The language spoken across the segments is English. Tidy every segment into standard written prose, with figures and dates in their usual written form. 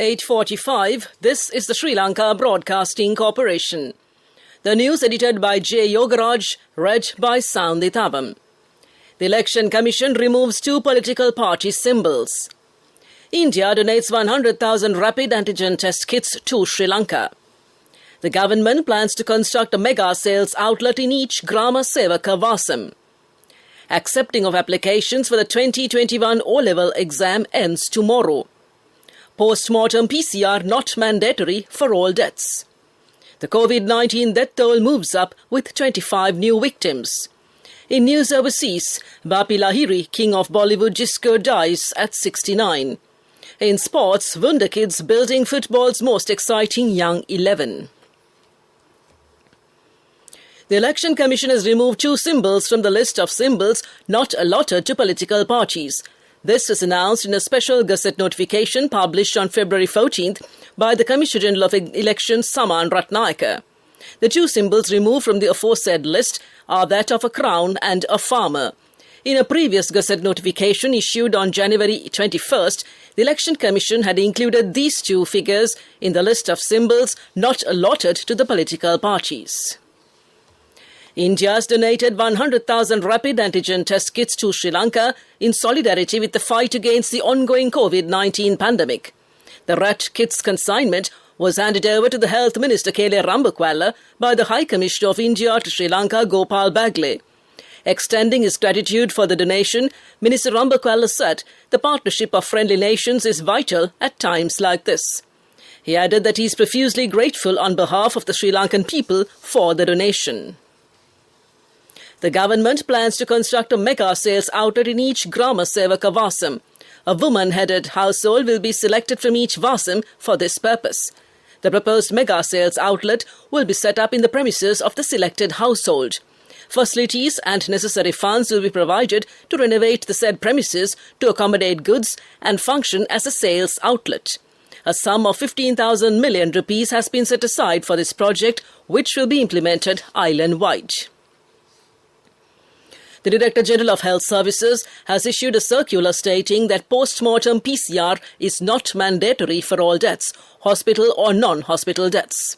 8:45, this is the Sri Lanka Broadcasting Corporation. The news edited by J. Yogaraj, read by Soundithabam. The Election Commission removes 2 political party symbols. India donates 100,000 rapid antigen test kits to Sri Lanka. The government plans to construct a mega sales outlet in each Grama Sevaka Vasam. Accepting of applications for the 2021 O-level exam ends tomorrow. Post-mortem PCR not mandatory for all deaths. The COVID-19 death toll moves up with 25 new victims. In news overseas, Bapi Lahiri, king of Bollywood disco, dies at 69. In sports, Wonder Kids building football's most exciting young 11. The Election Commission has removed 2 symbols from the list of symbols not allotted to political parties. This is announced in a special Gazette notification published on February 14th by the Commissioner General of Elections Saman Ratnayaka. The 2 symbols removed from the aforesaid list are that of a crown and a farmer. In a previous Gazette notification issued on January 21st, the Election Commission had included these 2 figures in the list of symbols not allotted to the political parties. India has donated 100,000 rapid antigen test kits to Sri Lanka in solidarity with the fight against the ongoing COVID-19 pandemic. The RAT kits consignment was handed over to the Health Minister K.L. Rambakwala by the High Commissioner of India to Sri Lanka, Gopal Bagle. Extending his gratitude for the donation, Minister Rambakwala said the partnership of friendly nations is vital at times like this. He added that he is profusely grateful on behalf of the Sri Lankan people for the donation. The government plans to construct a mega sales outlet in each Grama Sevaka Vasam. A woman-headed household will be selected from each Vasam for this purpose. The proposed mega sales outlet will be set up in the premises of the selected household. Facilities and necessary funds will be provided to renovate the said premises to accommodate goods and function as a sales outlet. A sum of 15,000 million rupees has been set aside for this project, which will be implemented island-wide. The Director General of Health Services has issued a circular stating that post-mortem PCR is not mandatory for all deaths, hospital or non-hospital deaths.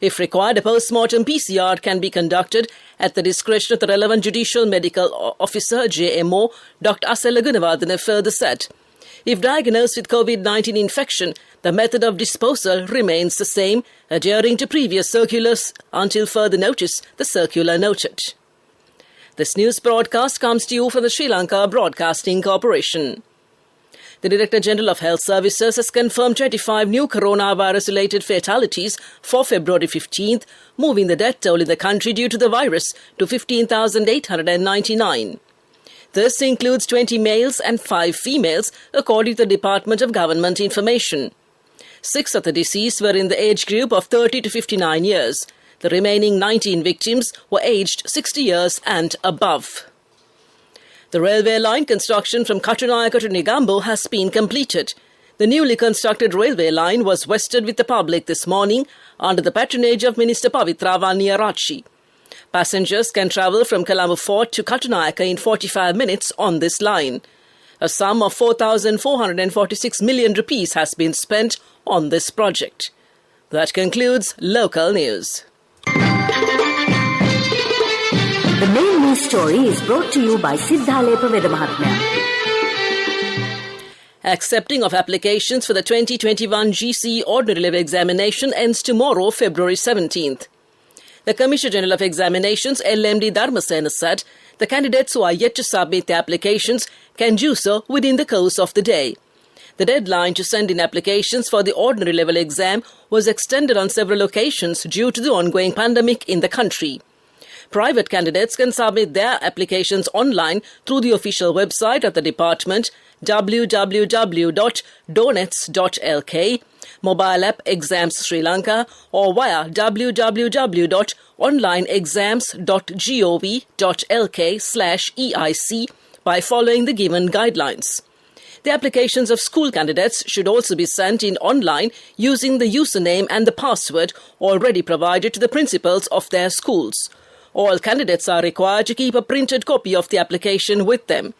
If required, a post-mortem PCR can be conducted at the discretion of the relevant Judicial Medical Officer, JMO, Dr. Asela Gunawardena further said. If diagnosed with COVID-19 infection, the method of disposal remains the same, adhering to previous circulars until further notice, the circular noted. This news broadcast comes to you from the Sri Lanka Broadcasting Corporation. The Director General of Health Services has confirmed 25 new coronavirus-related fatalities for February 15th, moving the death toll in the country due to the virus to 15,899. This includes 20 males and 5 females, according to the Department of Government Information. 6 of the deceased were in the age group of 30 to 59 years. The remaining 19 victims were aged 60 years and above. The railway line construction from Katunayaka to Negombo has been completed. The newly constructed railway line was vested with the public this morning under the patronage of Minister Pavitra Vaniyarachi. Passengers can travel from Colombo Fort to Katunayaka in 45 minutes on this line. A sum of 4,446 million rupees has been spent on this project. That concludes local news. The main news story is brought to you by Siddhalepa Vedamahatmya. Accepting of applications for the 2021 GC Ordinary Level Examination ends tomorrow, February 17th. The Commissioner General of Examinations, LMD Dharmasena, said the candidates who are yet to submit their applications can do so within the course of the day. The deadline to send in applications for the ordinary level exam was extended on several occasions due to the ongoing pandemic in the country. Private candidates can submit their applications online through the official website of the department, www.donets.lk, mobile app Exams Sri Lanka, or via www.onlineexams.gov.lk/EIC by following the given guidelines. The applications of school candidates should also be sent in online using the username and the password already provided to the principals of their schools. All candidates are required to keep a printed copy of the application with them.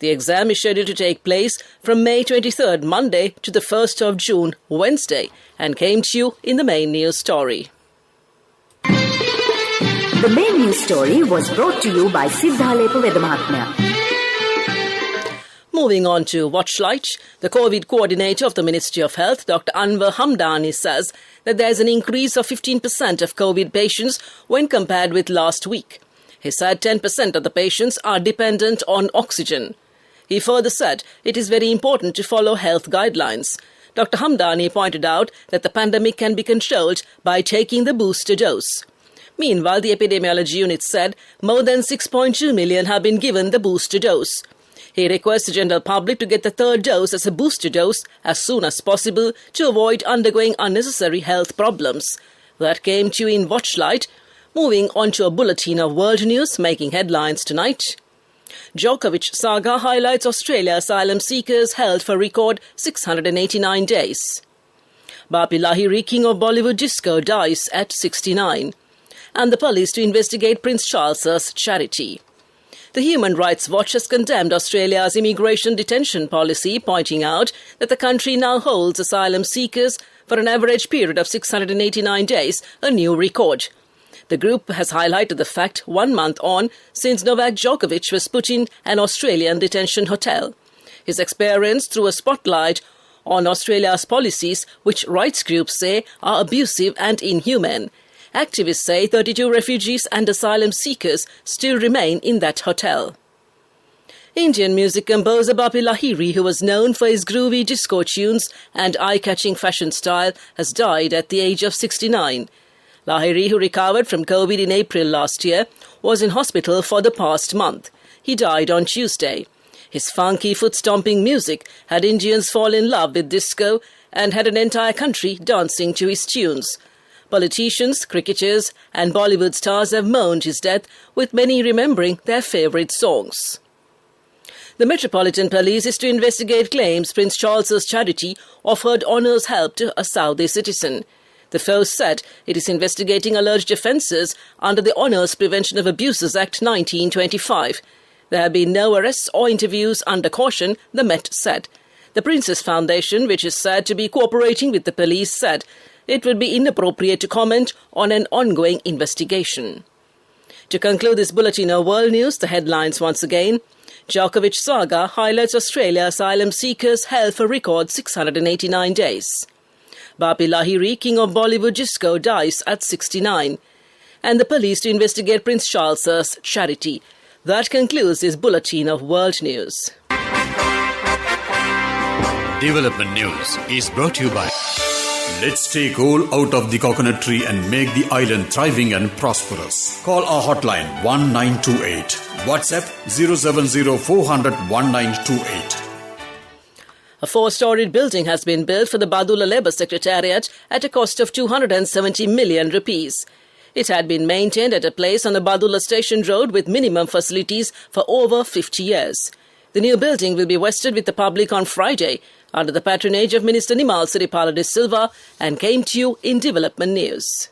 The exam is scheduled to take place from May 23rd, Monday, to the 1st of June, Wednesday, and came to you in the main news story. The main news story was brought to you by Siddhalepa Vedamahatmya. Moving on to Watchlight, the COVID coordinator of the Ministry of Health, Dr. Anwar Hamdani, says that there is an increase of 15% of COVID patients when compared with last week. He said 10% of the patients are dependent on oxygen. He further said it is very important to follow health guidelines. Dr. Hamdani pointed out that the pandemic can be controlled by taking the booster dose. Meanwhile, the epidemiology unit said more than 6.2 million have been given the booster dose. He requests the general public to get the third dose as a booster dose as soon as possible to avoid undergoing unnecessary health problems. That came to you in Watchlight. Moving on to a bulletin of world news making headlines tonight. Djokovic saga highlights Australia asylum seekers held for record 689 days. Bapi Lahiri, king of Bollywood disco, dies at 69. And the police to investigate Prince Charles's charity. The Human Rights Watch has condemned Australia's immigration detention policy, pointing out that the country now holds asylum seekers for an average period of 689 days, a new record. The group has highlighted the fact 1 month on since Novak Djokovic was put in an Australian detention hotel. His experience threw a spotlight on Australia's policies, which rights groups say are abusive and inhumane. Activists say 32 refugees and asylum seekers still remain in that hotel. Indian music composer Bapi Lahiri, who was known for his groovy disco tunes and eye-catching fashion style, has died at the age of 69. Lahiri, who recovered from COVID in April last year, was in hospital for the past month. He died on Tuesday. His funky foot-stomping music had Indians fall in love with disco and had an entire country dancing to his tunes. Politicians, cricketers and Bollywood stars have mourned his death, with many remembering their favourite songs. The Metropolitan Police is to investigate claims Prince Charles's charity offered honours help to a Saudi citizen. The force said it is investigating alleged offences under the Honours Prevention of Abuses Act 1925. There have been no arrests or interviews under caution, the Met said. The Prince's Foundation, which is said to be cooperating with the police, said it would be inappropriate to comment on an ongoing investigation. To conclude this bulletin of world news, the headlines once again. Djokovic saga highlights Australia asylum seekers held for record 689 days. Bapi Lahiri, king of Bollywood disco, dies at 69. And the police to investigate Prince Charles's charity. That concludes this bulletin of world news. Development News is brought to you by Let's take all out of the coconut tree and make the island thriving and prosperous. Call our hotline 1928. WhatsApp 070 400 1928. A 4-storied building has been built for the Badula Labour Secretariat at a cost of 270 million rupees. It had been maintained at a place on the Badula Station Road with minimum facilities for over 50 years. The new building will be vested with the public on Friday under the patronage of Minister Nimal Siripala de Silva and came to you in Development News.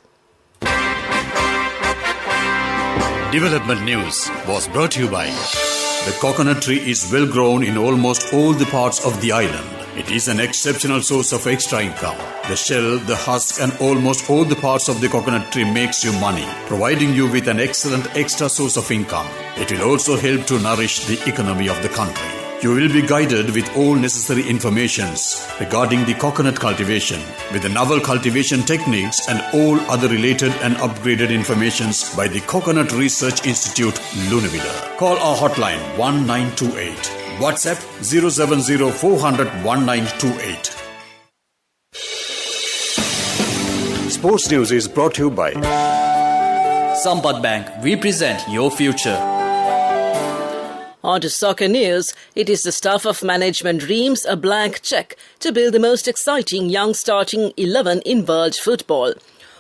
Development News was brought to you by the coconut tree is well grown in almost all the parts of the island. It is an exceptional source of extra income. The shell, the husk and almost all the parts of the coconut tree makes you money, providing you with an excellent extra source of income. It will also help to nourish the economy of the country. You will be guided with all necessary informations regarding the coconut cultivation, with the novel cultivation techniques and all other related and upgraded informations by the Coconut Research Institute, Lunavilla. Call our hotline 1928. WhatsApp 070 400 1928. Sports News is brought to you by Sampath Bank. We present your future. On to soccer news. It is the staff of management dreams a blank cheque to build the most exciting young starting 11 in world football.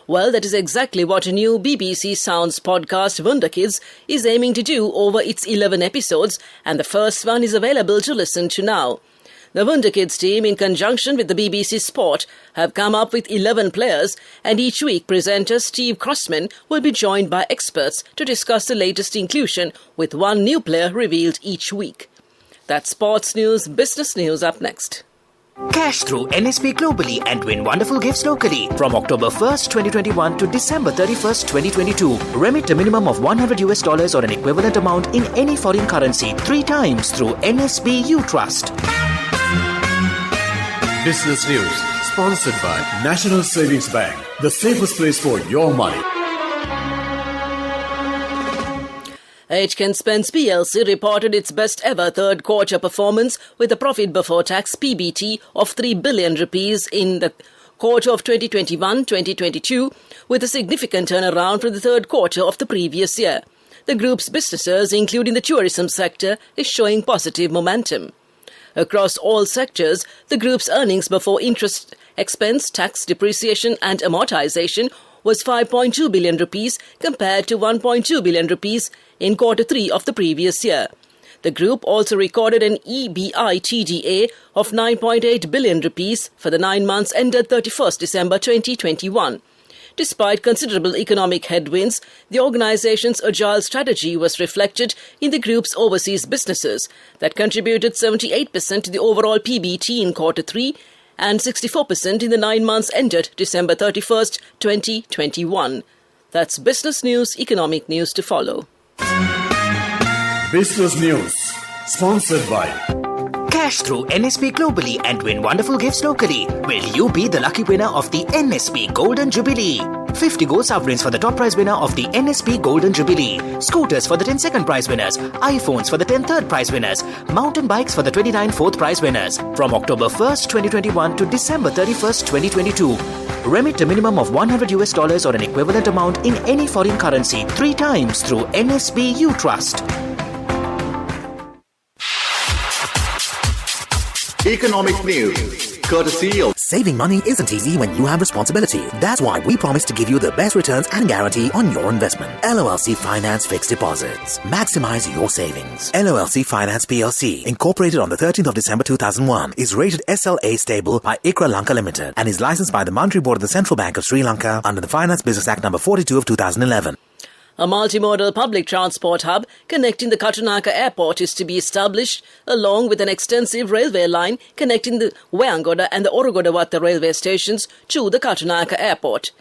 Well, that is exactly what a new BBC Sounds podcast, Wunderkids, is aiming to do over its 11 episodes, and the first one is available to listen to now. The Wunderkids team, in conjunction with the BBC Sport, have come up with 11 players, and each week presenter Steve Crossman will be joined by experts to discuss the latest inclusion, with one new player revealed each week. That's sports news, business news up next. Cash through NSP globally and win wonderful gifts locally. From October 1st, 2021 to December 31st, 2022. Remit a minimum of $100 or an equivalent amount in any foreign currency 3 times through NSB U Trust. Business news sponsored by National Savings Bank, the safest place for your money. H. Spence PLC reported its best ever third quarter performance with a profit before tax PBT of 3 billion rupees in the quarter of 2021-2022, with a significant turnaround from the third quarter of the previous year. The group's businesses, including the tourism sector, is showing positive momentum. Across all sectors, the group's earnings before interest expense, tax, depreciation and amortization was 5.2 billion rupees compared to 1.2 billion rupees in quarter 3 of the previous year. The group also recorded an EBITDA of 9.8 billion rupees for the 9 months ended 31st December 2021. Despite considerable economic headwinds, the organization's agile strategy was reflected in the group's overseas businesses that contributed 78% to the overall PBT in quarter 3 and 64% in the 9 months ended December 31st, 2021. That's business news, economic news to follow. Business news sponsored by Cash through NSP globally and win wonderful gifts locally. Will you be the lucky winner of the NSP Golden Jubilee? 50 gold sovereigns for the top prize winner of the NSP Golden Jubilee. Scooters for the 10 second prize winners. iPhones for the 10 third prize winners. Mountain bikes for the 29 fourth prize winners. From October 1st, 2021 to December 31st, 2022. Remit a minimum of $100 or an equivalent amount in any foreign currency 3 times through NSB U Trust. Economic news, courtesy of Saving money isn't easy when you have responsibility. That's why we promise to give you the best returns and guarantee on your investment. LOLC Finance Fixed Deposits. Maximize your savings. LOLC Finance PLC, incorporated on the 13th of December 2001, is rated SLA stable by ICRA Lanka Limited and is licensed by the Monetary Board of the Central Bank of Sri Lanka under the Finance Business Act No. 42 of 2011. A multimodal public transport hub connecting the Katunayake airport is to be established, along with an extensive railway line connecting the Wayangoda and the Orugodawatta railway stations to the Katunayake airport.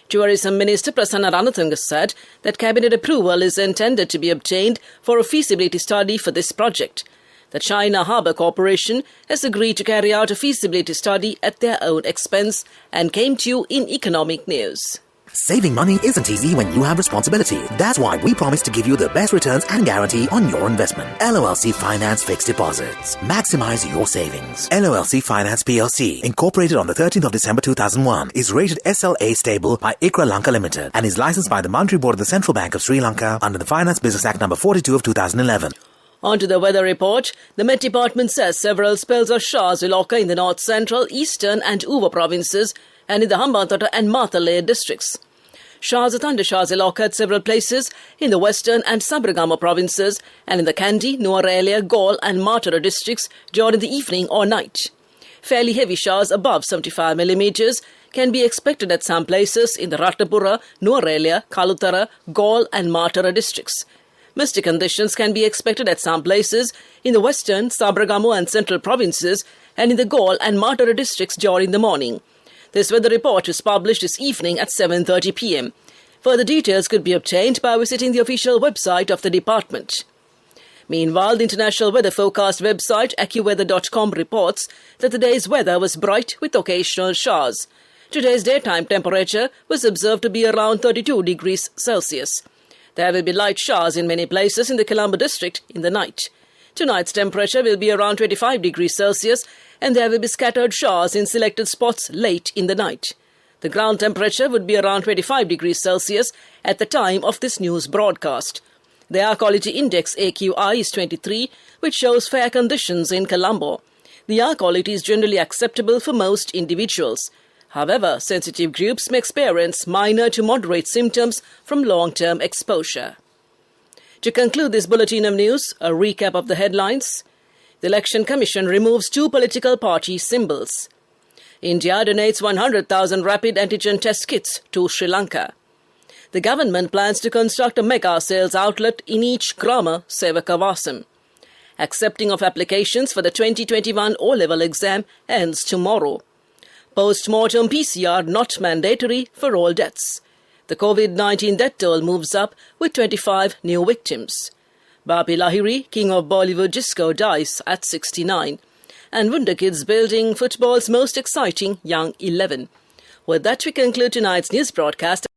Tourism Minister Prasanna Ranatunga said that cabinet approval is intended to be obtained for a feasibility study for this project. The China Harbour Corporation has agreed to carry out a feasibility study at their own expense and came to you in economic news. Saving money isn't easy when you have responsibility. That's why we promise to give you the best returns and guarantee on your investment. LOLC Finance Fixed Deposits. Maximize your savings. LOLC Finance PLC, incorporated on the 13th of December 2001, is rated SLA stable by ICRA Lanka Limited and is licensed by the Monetary Board of the Central Bank of Sri Lanka under the Finance Business Act No. 42 of 2011. On to the weather report. The Met Department says several spells of showers will occur in the north central, eastern and Uva provinces and in the Hambantota and Matale districts. Showers or thundershowers will occur at several places in the western and Sabaragama provinces and in the Kandy, Nuwara, Galle and Matara districts during the evening or night. Fairly heavy showers above 75 millimeters can be expected at some places in the Ratnapura, Nuwara, Kalutara, Galle and Matara districts. Misty conditions can be expected at some places in the western, Sabaragama and central provinces and in the Galle and Matara districts during the morning. This weather report is published this evening at 7:30 p.m. Further details could be obtained by visiting the official website of the department. Meanwhile, the international weather forecast website AccuWeather.com reports that the day's weather was bright with occasional showers. Today's daytime temperature was observed to be around 32 degrees Celsius. There will be light showers in many places in the Colombo district in the night. Tonight's temperature will be around 25 degrees Celsius and there will be scattered showers in selected spots late in the night. The ground temperature would be around 25 degrees Celsius at the time of this news broadcast. The air quality index AQI is 23, which shows fair conditions in Colombo. The air quality is generally acceptable for most individuals. However, sensitive groups may experience minor to moderate symptoms from long-term exposure. To conclude this bulletin of news, a recap of the headlines. The Election Commission removes 2 political party symbols. India donates 100,000 rapid antigen test kits to Sri Lanka. The government plans to construct a mega sales outlet in each Grama Sevakavasam. Accepting of applications for the 2021 O-level exam ends tomorrow. Post-mortem PCR not mandatory for all deaths. The COVID-19 death toll moves up with 25 new victims. Bapi Lahiri, king of Bollywood disco, dies at 69. And Wonder Kids building football's most exciting young 11. With that, we conclude tonight's news broadcast.